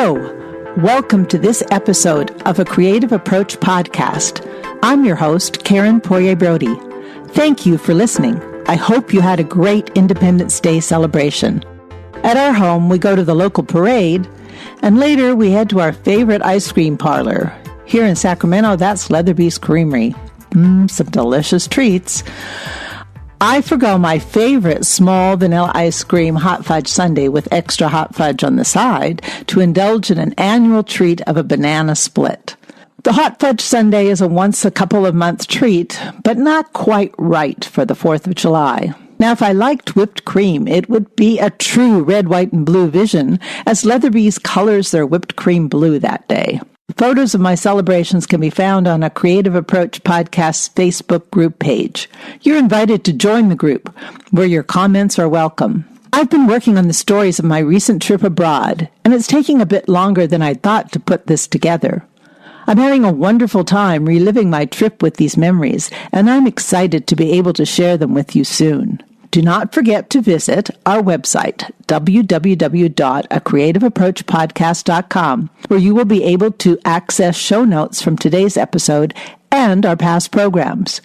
Hello, welcome to this episode of a Creative Approach podcast. I'm your host, Karen Poirier-Brody. Thank you for listening. I hope you had a great Independence Day celebration. At our home, we go to the local parade, and later we head to our favorite ice cream parlor. Here in Sacramento, that's Leatherby's Creamery. Some delicious treats. I forgo my favorite small vanilla ice cream hot fudge sundae with extra hot fudge on the side to indulge in an annual treat of a banana split. The hot fudge sundae is a once a couple of month treat, but not quite right for the 4th of July. Now, if I liked whipped cream, it would be a true red, white, and blue vision, as Leatherby's colors their whipped cream blue that day. Photos of my celebrations can be found on a Creative Approach Podcast Facebook group page. You're invited to join the group, where your comments are welcome. I've been working on the stories of my recent trip abroad, and it's taking a bit longer than I thought to put this together. I'm having a wonderful time reliving my trip with these memories, and I'm excited to be able to share them with you soon. Do not forget to visit our website, www.acreativeapproachpodcast.com, where you will be able to access show notes from today's episode and our past programs.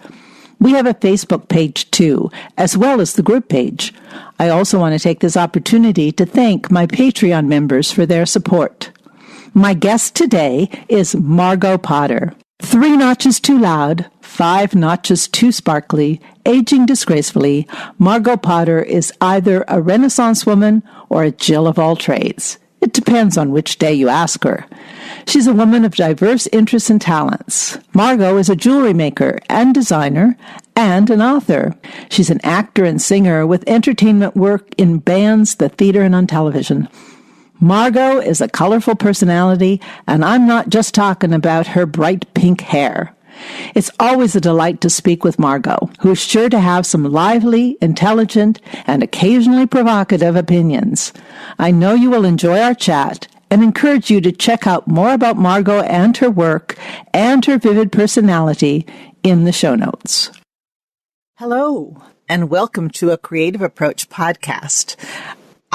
We have a Facebook page too, as well as the group page. I also want to take this opportunity to thank my Patreon members for their support. My guest today is Margot Potter. 3 notches too loud, 5 notches too sparkly, aging disgracefully, Margot Potter is either a Renaissance woman or a Jill of all trades. It depends on which day you ask her. She's a woman of diverse interests and talents. Margot is a jewelry maker and designer and an author. She's an actor and singer with entertainment work in bands, the theater, and on television. Margot is a colorful personality, and I'm not just talking about her bright pink hair. It's always a delight to speak with Margot, who is sure to have some lively, intelligent, and occasionally provocative opinions. I know you will enjoy our chat and encourage you to check out more about Margot and her work and her vivid personality in the show notes. Hello, and welcome to a Creative Approach podcast.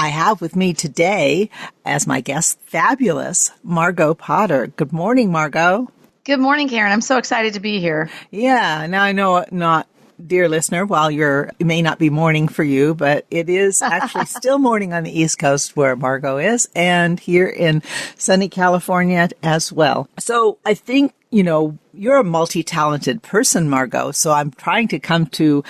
I have with me today, as my guest, fabulous Margot Potter. Good morning, Margot. Good morning, Karen. I'm so excited to be here. Yeah. Now, I know not, dear listener, it may not be morning for you, but it is actually still morning on the East Coast where Margot is, and here in sunny California as well. So I think, you're a multi-talented person, Margot. So I'm trying to come to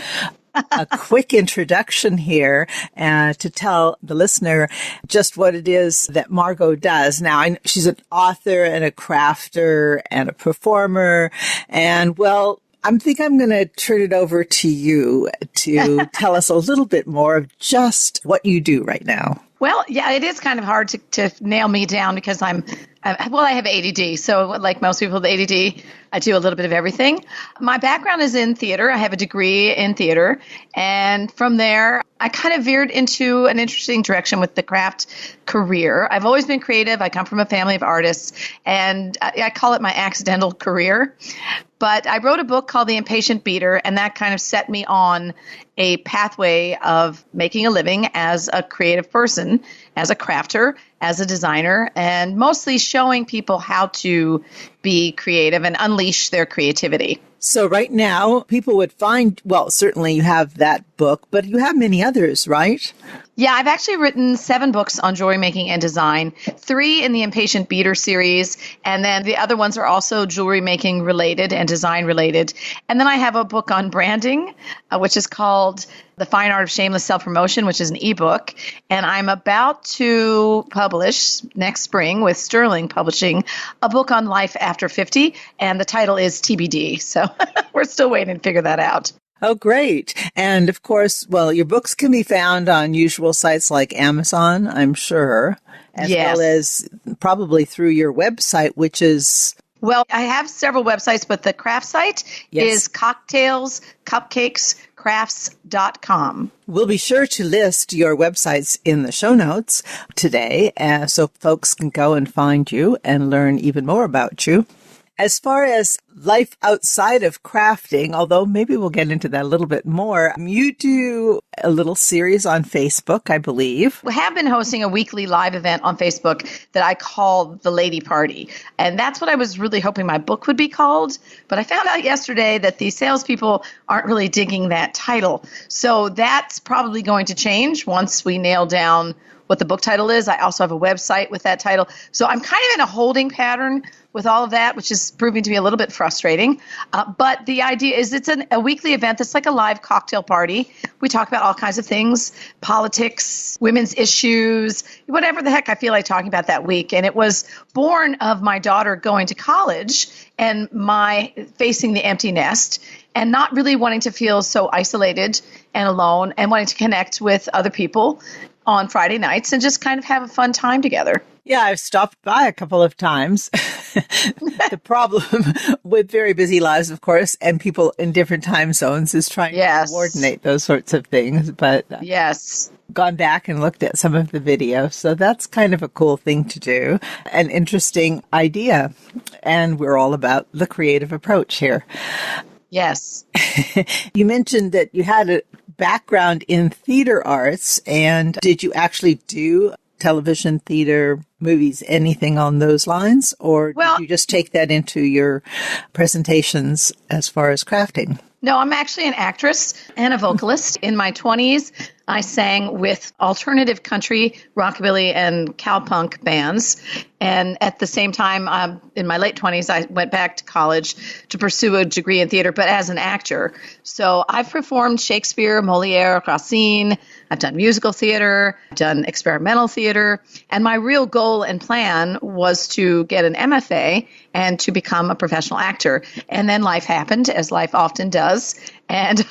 a quick introduction here to tell the listener just what it is that Margot does. Now, she's an author and a crafter and a performer. And, well, I think I'm going to turn it over to you to tell us a little bit more of just what you do right now. Well, yeah, it is kind of hard to nail me down because I have ADD. So like most people with ADD, I do a little bit of everything. My background is in theater. I have a degree in theater. And from there, I kind of veered into an interesting direction with the craft career. I've always been creative. I come from a family of artists, and I call it my accidental career. But I wrote a book called The Impatient Beater, and that kind of set me on a pathway of making a living as a creative person, as a crafter, as a designer, and mostly showing people how to be creative and unleash their creativity. So right now, people would find, well, certainly you have that book, but you have many others, right? Yeah, I've actually written 7 books on jewelry making and design, 3 in the Impatient Beater series, and then the other ones are also jewelry making related and design related. And then I have a book on branding, which is called The Fine Art of Shameless Self-Promotion, which is an ebook. And I'm about to publish next spring with Sterling Publishing a book on life after 50, and the title is TBD. So we're still waiting to figure that out. Oh, great. And of course, well, your books can be found on usual sites like Amazon, I'm sure, as well as probably through your website, which is... Well, I have several websites, but the craft site is cocktailscupcakescrafts.com. We'll be sure to list your websites in the show notes today, so folks can go and find you and learn even more about you. As far as life outside of crafting, although maybe we'll get into that a little bit more, you do a little series on Facebook, I believe. We have been hosting a weekly live event on Facebook that I call the Lady Party. And that's what I was really hoping my book would be called. But I found out yesterday that the salespeople aren't really digging that title. So that's probably going to change once we nail down what the book title is. I also have a website with that title. So I'm kind of in a holding pattern with all of that, which is proving to be a little bit frustrating. But the idea is it's a weekly event that's like a live cocktail party. We talk about all kinds of things, politics, women's issues, whatever the heck I feel like talking about that week. And it was born of my daughter going to college and my facing the empty nest and not really wanting to feel so isolated and alone and wanting to connect with other people on Friday nights and just kind of have a fun time together. Yeah, I've stopped by a couple of times. The problem with very busy lives, of course, and people in different time zones is trying to coordinate those sorts of things. But yes, gone back and looked at some of the videos. So that's kind of a cool thing to do, an interesting idea. And we're all about the creative approach here. Yes. You mentioned that you had a background in theater arts, and did you actually do television, theater, movies, anything on those lines? Or did you just take that into your presentations as far as crafting? No, I'm actually an actress and a vocalist. In my 20s, I sang with alternative country, rockabilly, and cowpunk bands. And at the same time, in my late 20s, I went back to college to pursue a degree in theater, but as an actor. So I've performed Shakespeare, Moliere, Racine. I've done musical theater, I've done experimental theater. And my real goal and plan was to get an MFA and to become a professional actor. And then life happened, as life often does. And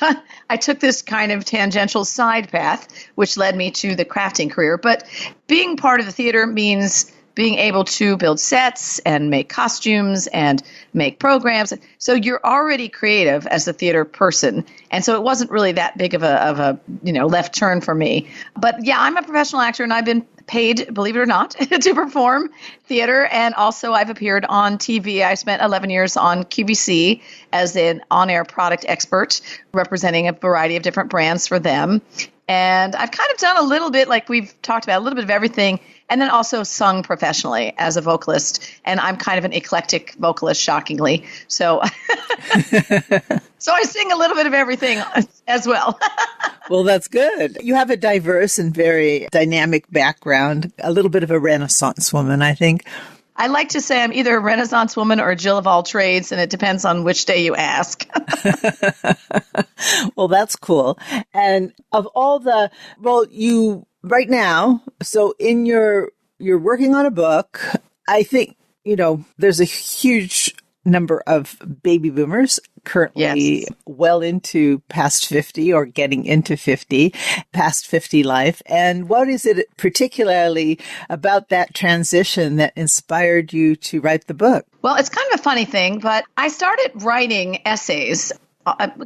I took this kind of tangential side path, which led me to the crafting career. But being part of the theater means being able to build sets and make costumes and make programs. So you're already creative as a theater person. And so it wasn't really that big of a left turn for me. But yeah, I'm a professional actor and I've been paid, believe it or not, to perform theater. And also I've appeared on TV. I spent 11 years on QVC as an on-air product expert, representing a variety of different brands for them. And I've kind of done a little bit, like we've talked about, a little bit of everything, and then also sung professionally as a vocalist. And I'm kind of an eclectic vocalist, shockingly. So, so I sing a little bit of everything as well. Well, that's good. You have a diverse and very dynamic background, a little bit of a Renaissance woman, I think. I like to say I'm either a Renaissance woman or a Jill of all trades, and it depends on which day you ask. Well, that's cool. And of all you right now, so you're working on a book. I think, there's a huge number of baby boomers currently well into past 50 or getting into 50, past 50 life. And what is it particularly about that transition that inspired you to write the book? Well, it's kind of a funny thing, but I started writing essays,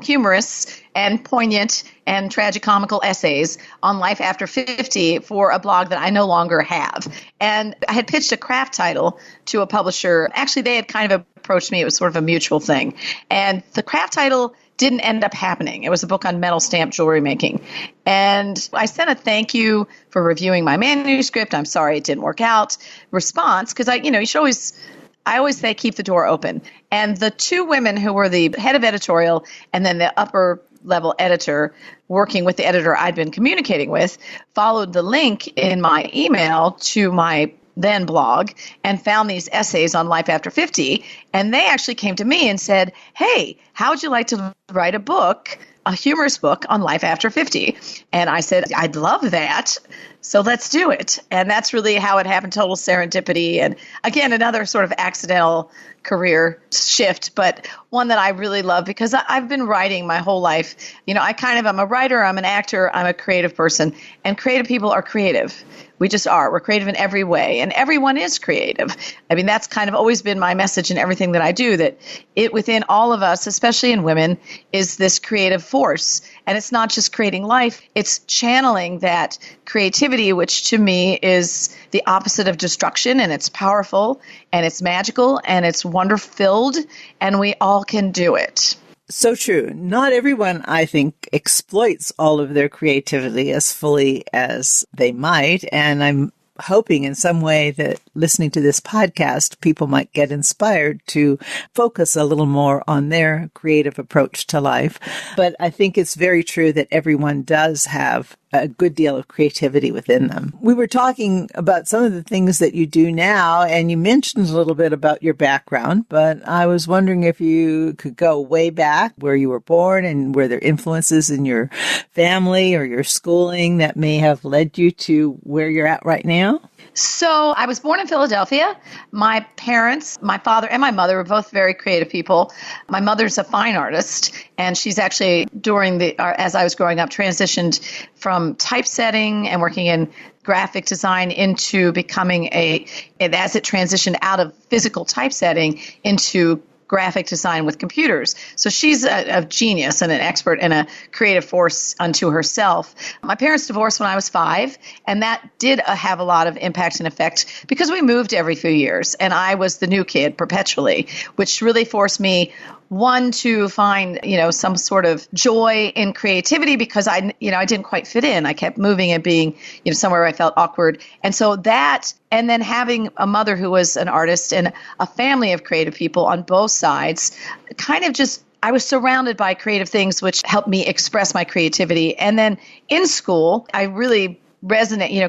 humorous and poignant and tragicomical essays on life after 50 for a blog that I no longer have. And I had pitched a craft title to a publisher. Actually, they had kind of approached me. It was sort of a mutual thing. And the craft title didn't end up happening. It was a book on metal stamp jewelry making. And I sent a thank you for reviewing my manuscript. I'm sorry it didn't work out response, because I always say keep the door open. And the two women who were the head of editorial and then the upper level editor working with the editor I'd been communicating with followed the link in my email to my then blog and found these essays on life after 50. And they actually came to me and said, hey, how would you like to write a humorous book on life after 50? And I said, I'd love that. So let's do it. And that's really how it happened, total serendipity. And again, another sort of accidental career shift, but one that I really love because I've been writing my whole life. I'm a writer, I'm an actor, I'm a creative person, and creative people are creative. We just are. We're creative in every way, and everyone is creative. I mean, that's kind of always been my message in everything that I do, that it within all of us, especially in women, is this creative force. And it's not just creating life, it's channeling that creativity, which to me is the opposite of destruction, and it's powerful and it's magical and it's wonder-filled, and we all can do it. So true. Not everyone, I think, exploits all of their creativity as fully as they might. And I'm hoping in some way that listening to this podcast, people might get inspired to focus a little more on their creative approach to life. But I think it's very true that everyone does have a good deal of creativity within them. We were talking about some of the things that you do now, and you mentioned a little bit about your background, but I was wondering if you could go way back where you were born and were there influences in your family or your schooling that may have led you to where you're at right now? So I was born in Philadelphia. My parents, my father and my mother were both very creative people. My mother's a fine artist, and she's actually as I was growing up, transitioned from typesetting and working in graphic design into becoming as it transitioned out of physical typesetting into graphic design with computers. So she's a genius and an expert and a creative force unto herself. My parents divorced when I was 5, and that did have a lot of impact and effect because we moved every few years, and I was the new kid perpetually, which really forced me, one, to find, some sort of joy in creativity because I didn't quite fit in. I kept moving and being, somewhere where I felt awkward. And so that, and then having a mother who was an artist and a family of creative people on both sides, I was surrounded by creative things which helped me express my creativity. And then in school, I really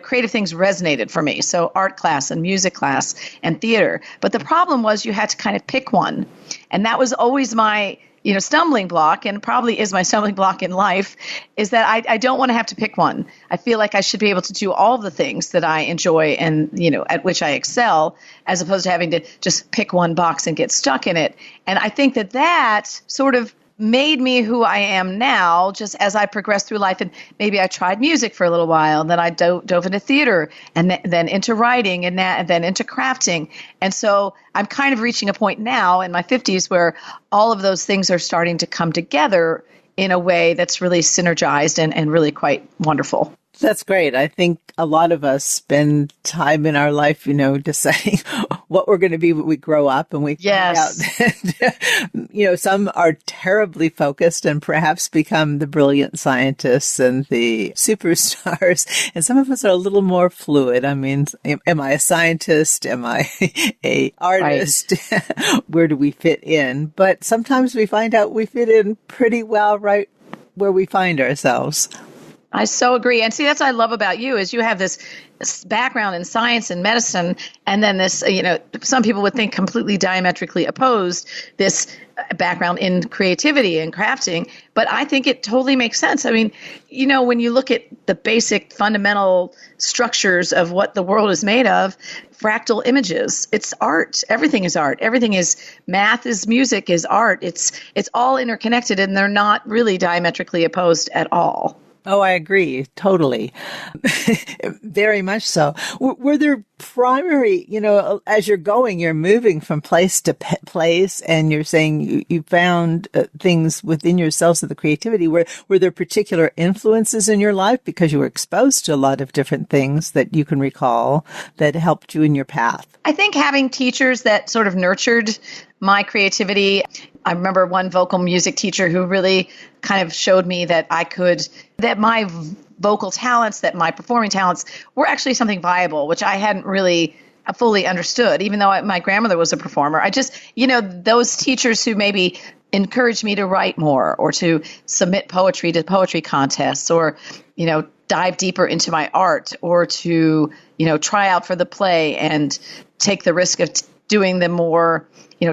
creative things resonated for me. So art class and music class and theater. But the problem was you had to kind of pick one. And that was always my, stumbling block, and probably is my stumbling block in life, is that I don't want to have to pick one. I feel like I should be able to do all the things that I enjoy and, at which I excel, as opposed to having to just pick one box and get stuck in it. And I think that sort of made me who I am now, just as I progressed through life. And maybe I tried music for a little while, and then I dove into theater, and then into writing, and then into crafting. And so I'm kind of reaching a point now in my 50s where all of those things are starting to come together in a way that's really synergized and really quite wonderful. That's great. I think a lot of us spend time in our life, deciding what we're going to be when we grow up, and we find out that, some are terribly focused and perhaps become the brilliant scientists and the superstars. And some of us are a little more fluid. I mean, am I a scientist? Am I a artist? Right. Where do we fit in? But sometimes we find out we fit in pretty well right where we find ourselves. I so agree. And see, that's what I love about you is you have this background in science and medicine, and then this, some people would think completely diametrically opposed, this background in creativity and crafting. But I think it totally makes sense. I mean, when you look at the basic fundamental structures of what the world is made of, fractal images, it's art. Everything is art. Everything is math, is music, is art. It's all interconnected, and they're not really diametrically opposed at all. Oh, I agree. Totally. Very much so. Were there primary, as you're moving from place to place, and you're saying you found things within yourselves of the creativity, were there particular influences in your life because you were exposed to a lot of different things that you can recall that helped you in your path? I think having teachers that sort of nurtured my creativity. I remember one vocal music teacher who really kind of showed me that that my vocal talents, that my performing talents were actually something viable, which I hadn't really fully understood, even though my grandmother was a performer. I just, those teachers who maybe encouraged me to write more or to submit poetry to poetry contests or, dive deeper into my art or to, try out for the play and take the risk of doing the more,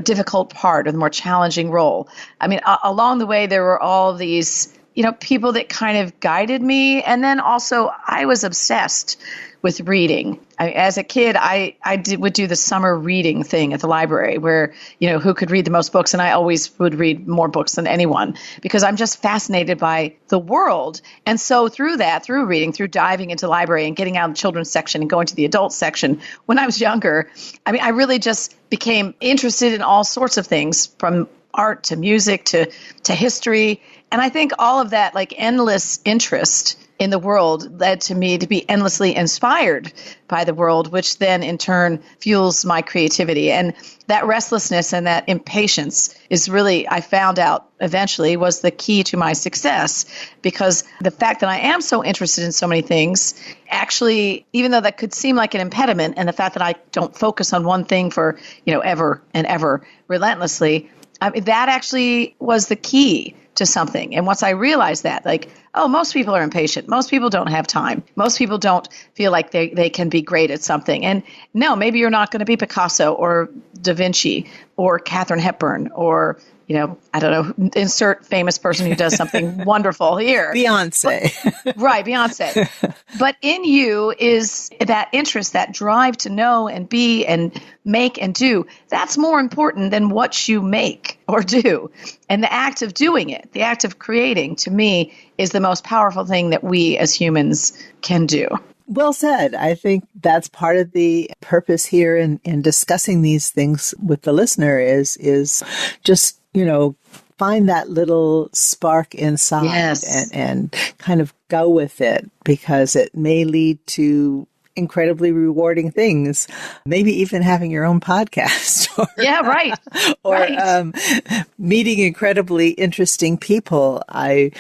difficult part or the more challenging role. I mean, along the way, there were all these, people that kind of guided me. And then also I was obsessed with reading. As a kid, I would do the summer reading thing at the library where, who could read the most books. And I always would read more books than anyone because I'm just fascinated by the world. And so through reading, through diving into the library and getting out of the children's section and going to the adult section when I was younger, I really just became interested in all sorts of things from art to music to history. And I think all of that, like endless interest in the world, led to me to be endlessly inspired by the world, which then in turn fuels my creativity. And that restlessness and that impatience is really, I found out eventually, was the key to my success, because the fact that I am so interested in so many things, actually, even though that could seem like an impediment, and the fact that I don't focus on one thing for, ever and ever relentlessly, that actually was the key to something. And once I realized that, like, oh, most people are impatient. Most people don't have time. Most people don't feel like they can be great at something. And no, maybe you're not going to be Picasso or Da Vinci or Katharine Hepburn or, I don't know, insert famous person who does something wonderful here. Beyonce. Right, Beyonce. But in you is that interest, that drive to know and be and make and do. That's more important than what you make or do. And the act of doing it, the act of creating, to me, is the most powerful thing that we as humans can do. Well said. I think that's part of the purpose here in discussing these things with the listener is just, find that little spark inside. Yes. and kind of go with it, because it may lead to incredibly rewarding things, maybe even having your own podcast. Yeah, right. Or right. Meeting incredibly interesting people. I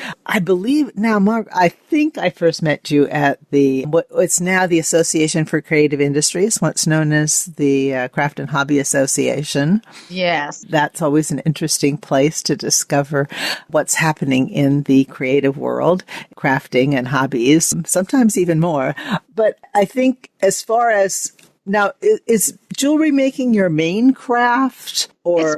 believe now, Mark, I think I first met you at it's now the Association for Creative Industries, what's known as the Craft and Hobby Association. Yes. That's always an interesting place to discover what's happening in the creative world, crafting and hobbies, sometimes even more. But I think as far as now, is jewelry making your main craft? Or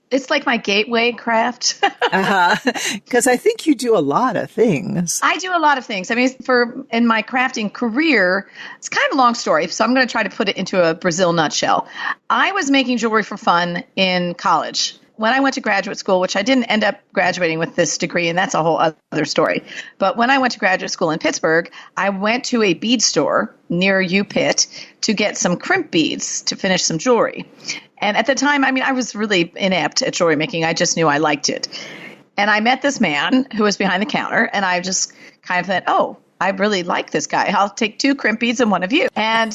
it's like my gateway craft. Because I think you do a lot of things. I do a lot of things. I mean, in my crafting career, it's kind of a long story, so I'm going to try to put it into a Brazil nutshell. I was making jewelry for fun in college. When I went to graduate school, which I didn't end up graduating with this degree, and that's a whole other story. But when I went to graduate school in Pittsburgh, I went to a bead store near UPitt to get some crimp beads to finish some jewelry. And at the time, I was really inept at jewelry making. I just knew I liked it. And I met this man who was behind the counter, and I just kind of thought, oh, I really like this guy. I'll take 2 crimp beads and one of you. And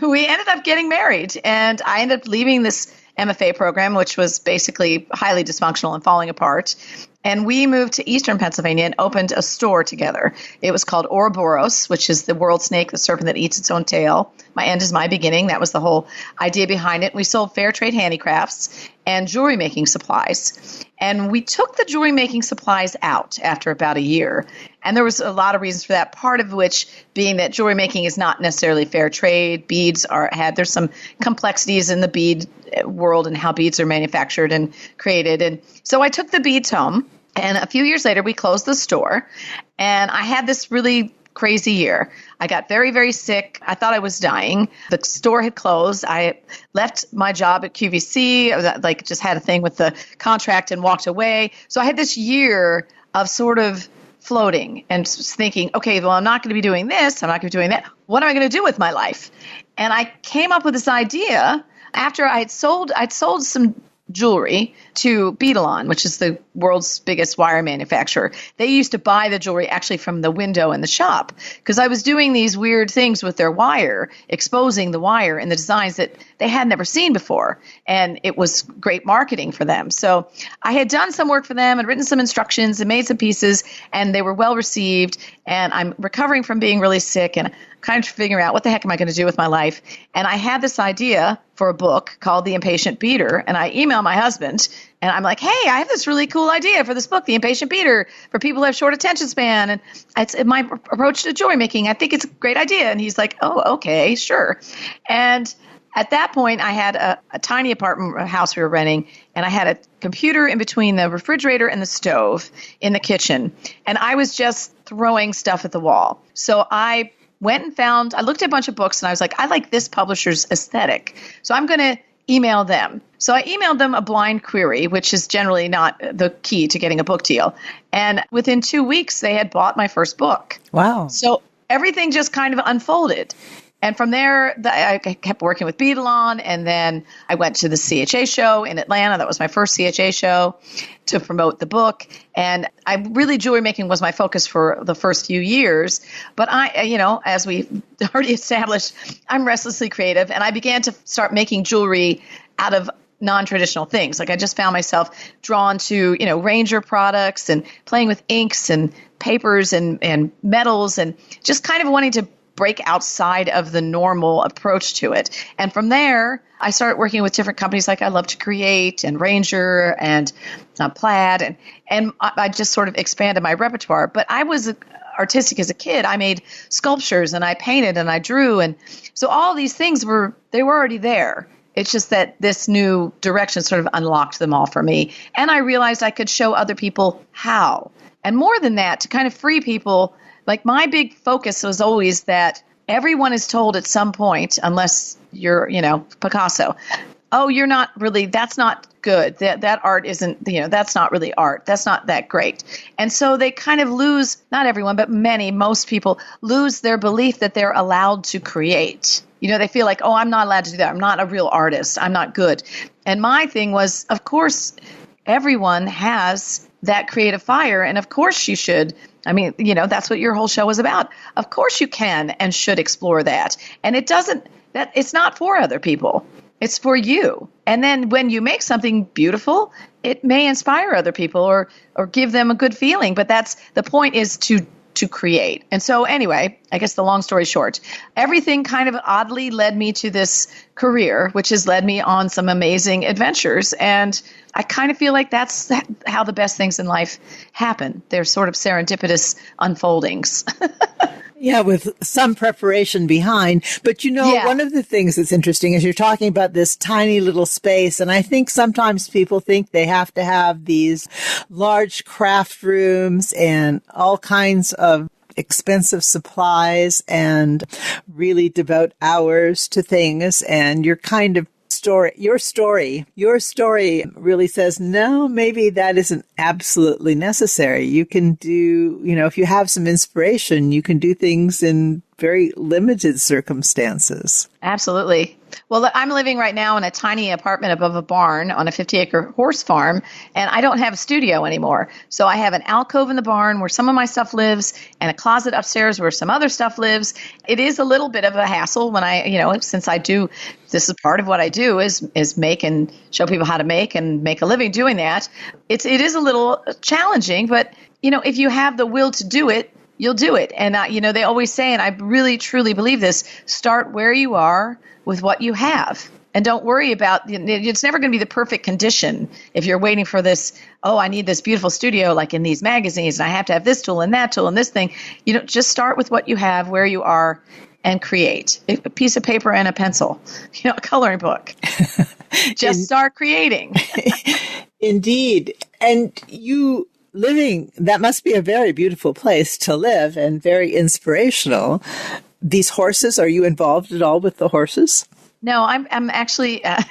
we ended up getting married, and I ended up leaving this MFA program, which was basically highly dysfunctional and falling apart. And we moved to Eastern Pennsylvania and opened a store together. It was called Ouroboros, which is the world snake, the serpent that eats its own tail. My end is my beginning. That was the whole idea behind it. We sold fair trade handicrafts and jewelry making supplies. And we took the jewelry making supplies out after about a year. And there was a lot of reasons for that, part of which being that jewelry making is not necessarily fair trade. Beads there's some complexities in the bead world and how beads are manufactured and created. And so I took the beads home, and a few years later, we closed the store, and I had this really crazy year. I got very, very sick. I thought I was dying. The store had closed. I left my job at QVC. I was, just had a thing with the contract and walked away. So I had this year of sort of floating and thinking, okay, well, I'm not going to be doing this. I'm not going to be doing that. What am I going to do with my life? And I came up with this idea after I'd sold some jewelry to Beadalon, which is the world's biggest wire manufacturer. They used to buy the jewelry actually from the window in the shop, because I was doing these weird things with their wire, exposing the wire and the designs that they had never seen before. And it was great marketing for them. So I had done some work for them and written some instructions and made some pieces, and they were well received. And I'm recovering from being really sick and kind of figuring out what the heck am I going to do with my life. And I had this idea for a book called The Impatient Beater. And I emailed my husband, and I'm like, hey, I have this really cool idea for this book, The Impatient Beater, for people who have short attention span. And it's my approach to jewelry making. I think it's a great idea. And he's like, oh, okay, sure. And at that point, I had a tiny apartment house we were renting, and I had a computer in between the refrigerator and the stove in the kitchen. And I was just throwing stuff at the wall. So I went and I looked at a bunch of books, and I was like, I like this publisher's aesthetic, so I'm going to email them. So I emailed them a blind query, which is generally not the key to getting a book deal. And within 2 weeks, they had bought my first book. Wow. So everything just kind of unfolded. And from there, I kept working with Beadalon, and then I went to the CHA show in Atlanta. That was my first CHA show to promote the book. And jewelry making was my focus for the first few years. But as we already established, I'm restlessly creative, and I began to start making jewelry out of non-traditional things. Like I just found myself drawn to, Ranger products and playing with inks and papers and metals and just kind of wanting to break outside of the normal approach to it. And from there, I started working with different companies like I Love to Create and Ranger and Plaid. And I just sort of expanded my repertoire. But I was artistic as a kid. I made sculptures and I painted and I drew. And so all these things were already there. It's just that this new direction sort of unlocked them all for me. And I realized I could show other people how. And more than that, to kind of free people, like my big focus was always that everyone is told at some point, unless you're, Picasso, oh, you're not really, that's not good. That art isn't, that's not really art. That's not that great. And so they kind of lose, not everyone, but most people lose their belief that they're allowed to create. They feel like, oh, I'm not allowed to do that. I'm not a real artist. I'm not good. And my thing was, of course, everyone has that creative fire. And of course you should. I mean, that's what your whole show is about. Of course you can and should explore that. And it's not for other people. It's for you. And then when you make something beautiful, it may inspire other people or give them a good feeling. But the point is to create. And so anyway, I guess the long story short, everything kind of oddly led me to this career, which has led me on some amazing adventures. And I kind of feel like that's how the best things in life happen. They're sort of serendipitous unfoldings. Yeah, with some preparation behind. But one of the things that's interesting is you're talking about this tiny little space. And I think sometimes people think they have to have these large craft rooms and all kinds of expensive supplies and really devote hours to things. And you're kind of your story really says, no, maybe that isn't absolutely necessary. You can do, if you have some inspiration, you can do things in very limited circumstances. Absolutely. Well, I'm living right now in a tiny apartment above a barn on a 50-acre horse farm, and I don't have a studio anymore. So I have an alcove in the barn where some of my stuff lives and a closet upstairs where some other stuff lives. It is a little bit of a hassle when since this is part of what I do is make and show people how to make and make a living doing that. It is a little challenging, but, if you have the will to do it, you'll do it. And, they always say, and I really, truly believe this, start where you are with what you have. And don't worry about, it's never going to be the perfect condition if you're waiting for this, oh, I need this beautiful studio like in these magazines, and I have to have this tool and that tool and this thing. Just start with what you have, where you are, and create. A piece of paper and a pencil, a coloring book. Just start creating. Indeed. And that must be a very beautiful place to live and very inspirational. These horses, are you involved at all with the horses? No, I'm actually, I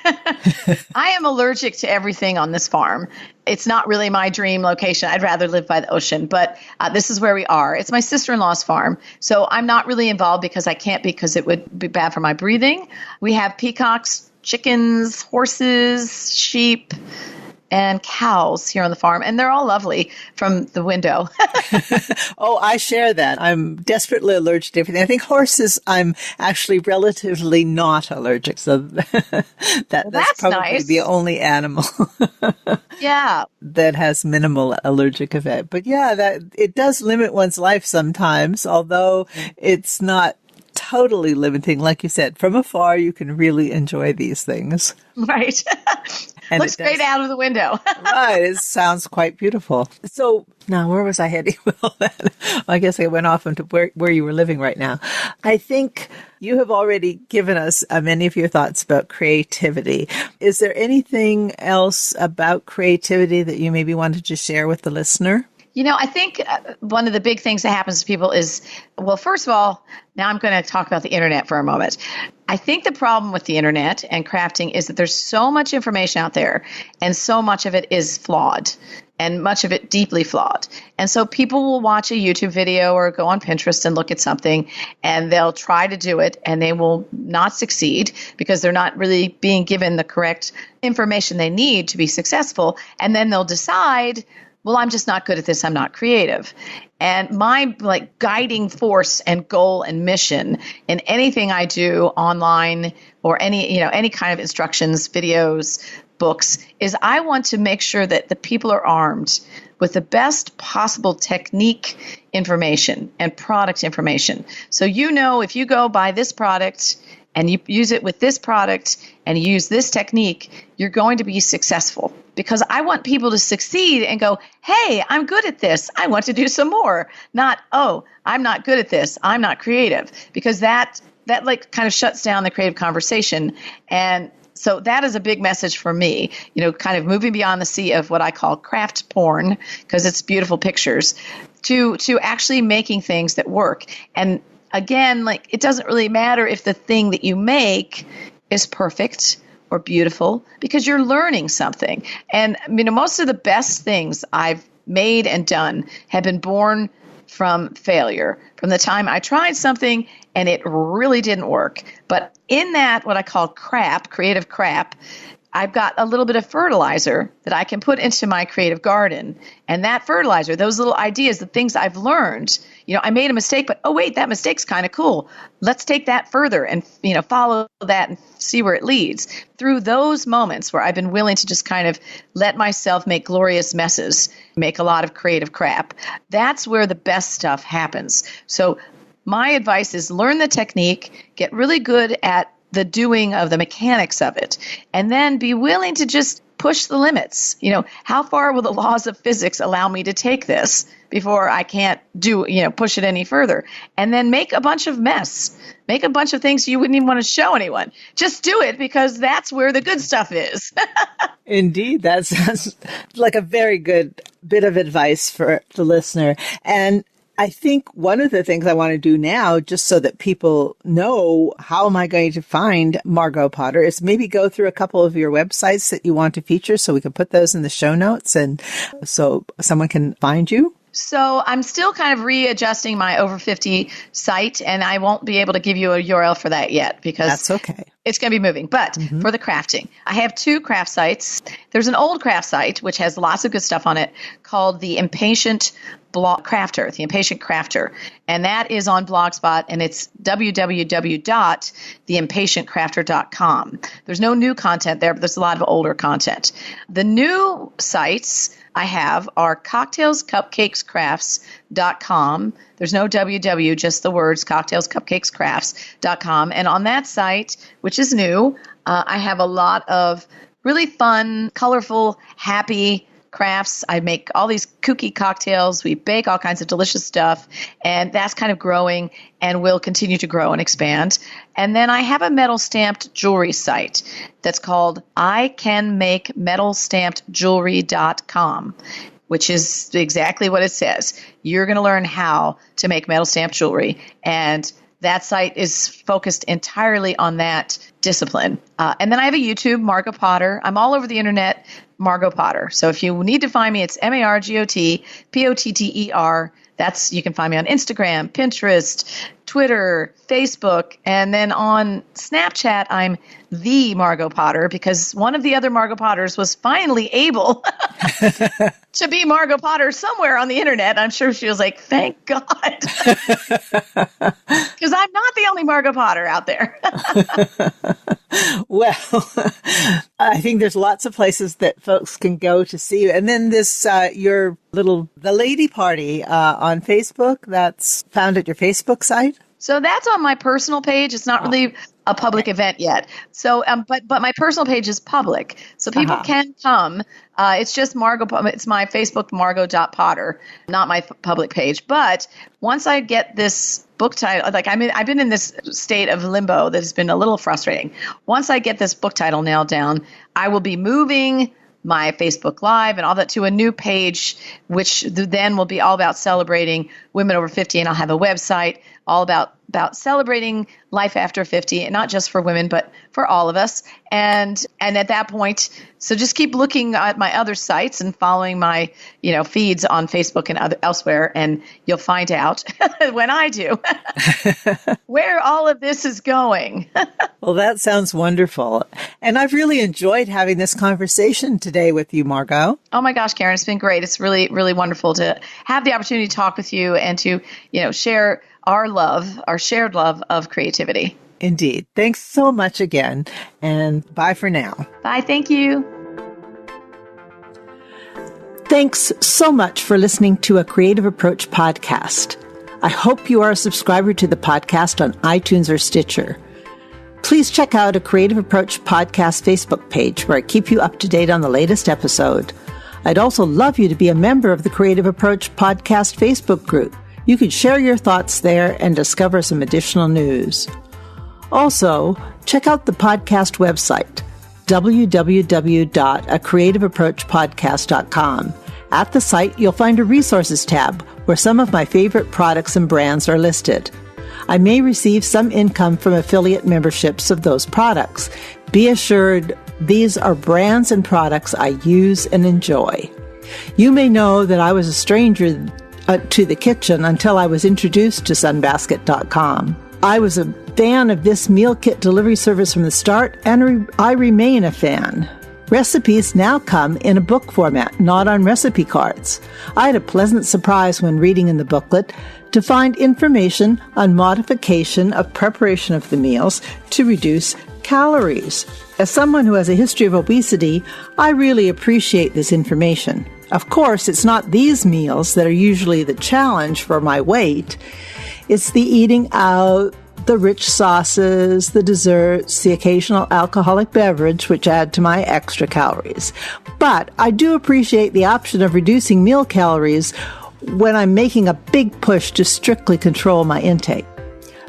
am allergic to everything on this farm. It's not really my dream location. I'd rather live by the ocean, but this is where we are. It's my sister-in-law's farm. So I'm not really involved because it would be bad for my breathing. We have peacocks, chickens, horses, sheep, and cows here on the farm, and they're all lovely from the window. Oh, I share that. I'm desperately allergic to everything. I think horses, I'm actually relatively not allergic, so that's probably nice. The only animal that has minimal allergic event. But that it does limit one's life sometimes, although it's not totally limiting. Like you said, from afar, you can really enjoy these things. Right. And looks great out of the window. Right. It sounds quite beautiful. So now where was I heading with all that? I guess I went off into where you were living right now. I think you have already given us many of your thoughts about creativity. Is there anything else about creativity that you maybe wanted to share with the listener? I think one of the big things that happens to people is, well, first of all, now I'm going to talk about the internet for a moment. I think the problem with the internet and crafting is that there's so much information out there and so much of it is flawed. and much of it deeply flawed. And so people will watch a YouTube video or go on Pinterest and look at something, and they'll try to do it, and they will not succeed because they're not really being given the correct information they need to be successful. And then they'll decide, well, I'm just not good at this. I'm not creative. And my guiding force and goal and mission in anything I do online or any kind of instructions, videos, books, is I want to make sure that the people are armed with the best possible technique information and product information. So if you go buy this product and you use it with this product and you use this technique, you're going to be successful. Because I want people to succeed and go, hey, I'm good at this. I want to do some more. Not, oh, I'm not good at this. I'm not creative. Because that kind of shuts down the creative conversation. And so that is a big message for me, kind of moving beyond the sea of what I call craft porn, because it's beautiful pictures, to actually making things that work. And again, it doesn't really matter if the thing that you make is perfect or beautiful, because you're learning something. And most of the best things I've made and done have been born from failure, from the time I tried something and it really didn't work. But in that, what I call crap, creative crap, I've got a little bit of fertilizer that I can put into my creative garden. And that fertilizer, those little ideas, the things I've learned, I made a mistake, but oh, wait, that mistake's kind of cool. Let's take that further and, follow that and see where it leads. Through those moments where I've been willing to just kind of let myself make glorious messes, make a lot of creative crap, that's where the best stuff happens. So my advice is learn the technique, get really good at the doing of the mechanics of it, and then be willing to just push the limits. How far will the laws of physics allow me to take this before I can't push it any further? And then make a bunch of mess, make a bunch of things you wouldn't even want to show anyone. Just do it, because that's where the good stuff is. Indeed, that sounds like a very good bit of advice for the listener. And I think one of the things I want to do now, just so that people know how am I going to find Margot Potter, is maybe go through a couple of your websites that you want to feature so we can put those in the show notes and so someone can find you. So I'm still kind of readjusting my over 50 site, and I won't be able to give you a URL for that yet because that's okay. It's going to be moving. But for the crafting, I have two craft sites. There's an old craft site, which has lots of good stuff on it, called The Impatient Crafter, The Impatient Crafter. And that is on Blogspot, and it's www.theimpatientcrafter.com. There's no new content there, but there's a lot of older content. The new sites I have are cocktailscupcakescrafts.com. There's no www, just the words cocktailscupcakescrafts.com. And on that site, which is new, I have a lot of really fun, colorful, happy crafts. I make all these kooky cocktails. We bake all kinds of delicious stuff. And that's kind of growing and will continue to grow and expand. And then I have a metal stamped jewelry site that's called icanmakemetalstampedjewelry.com, which is exactly what it says. You're going to learn how to make metal stamped jewelry. And that site is focused entirely on that discipline. And then I have a YouTube, Margot Potter. I'm all over the internet, Margot Potter. So if you need to find me, it's MargotPotter. You can find me on Instagram, Pinterest, Twitter, Facebook, and then on Snapchat, I'm the Margot Potter, because one of the other Margot Potters was finally able to be Margot Potter somewhere on the internet. I'm sure she was like, thank God. Because I'm not the only Margot Potter out there. Well, I think there's lots of places that folks can go to see you. And then this, The Lady Party on Facebook, that's found at your Facebook site? So that's on my personal page. It's not really a public event yet. So, but my personal page is public, so people can come. It's just Margot. It's my Facebook, Margot.Potter, not my public page. But once I get this book title, I've been in this state of limbo that has been a little frustrating. Once I get this book title nailed down, I will be moving my Facebook Live and all that to a new page, which then will be all about celebrating women over 50. And I'll have a website all about celebrating life after 50, and not just for women, but for all of us. And at that point, so just keep looking at my other sites and following my, feeds on Facebook and elsewhere, and you'll find out when I do where all of this is going. Well, that sounds wonderful. And I've really enjoyed having this conversation today with you, Margot. Oh my gosh, Karen, it's been great. It's really, really wonderful to have the opportunity to talk with you and to, share our shared love of creativity. Indeed. Thanks so much again, and bye for now. Bye. Thank you. Thanks so much for listening to a Creative Approach podcast. I hope you are a subscriber to the podcast on iTunes or Stitcher. Please check out a Creative Approach podcast Facebook page where I keep you up to date on the latest episode. I'd also love you to be a member of the Creative Approach podcast Facebook group. You can share your thoughts there and discover some additional news. Also, check out the podcast website, www.acreativeapproachpodcast.com. At the site, you'll find a resources tab where some of my favorite products and brands are listed. I may receive some income from affiliate memberships of those products. Be assured these are brands and products I use and enjoy. You may know that I was a stranger to the kitchen until I was introduced to sunbasket.com. I was a fan of this meal kit delivery service from the start, and I remain a fan. Recipes now come in a book format, not on recipe cards. I had a pleasant surprise when reading in the booklet to find information on modification of preparation of the meals to reduce calories. As someone who has a history of obesity, I really appreciate this information. Of course, it's not these meals that are usually the challenge for my weight. It's the eating out, the rich sauces, the desserts, the occasional alcoholic beverage, which add to my extra calories. But I do appreciate the option of reducing meal calories when I'm making a big push to strictly control my intake.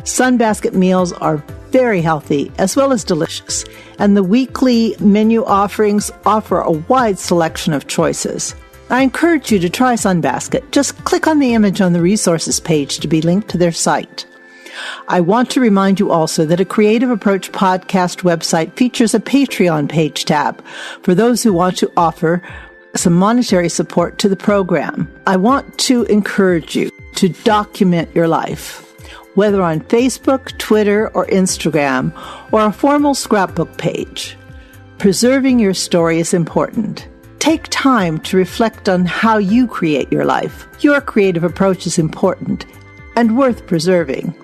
Sunbasket meals are very healthy as well as delicious, and the weekly menu offerings offer a wide selection of choices. I encourage you to try Sunbasket. Just click on the image on the resources page to be linked to their site. I want to remind you also that a Creative Approach podcast website features a Patreon page tab for those who want to offer some monetary support to the program. I want to encourage you to document your life, whether on Facebook, Twitter, or Instagram, or a formal scrapbook page. Preserving your story is important. Take time to reflect on how you create your life. Your creative approach is important and worth preserving.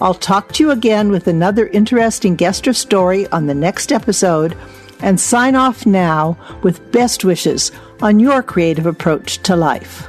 I'll talk to you again with another interesting guest or story on the next episode, and sign off now with best wishes on your creative approach to life.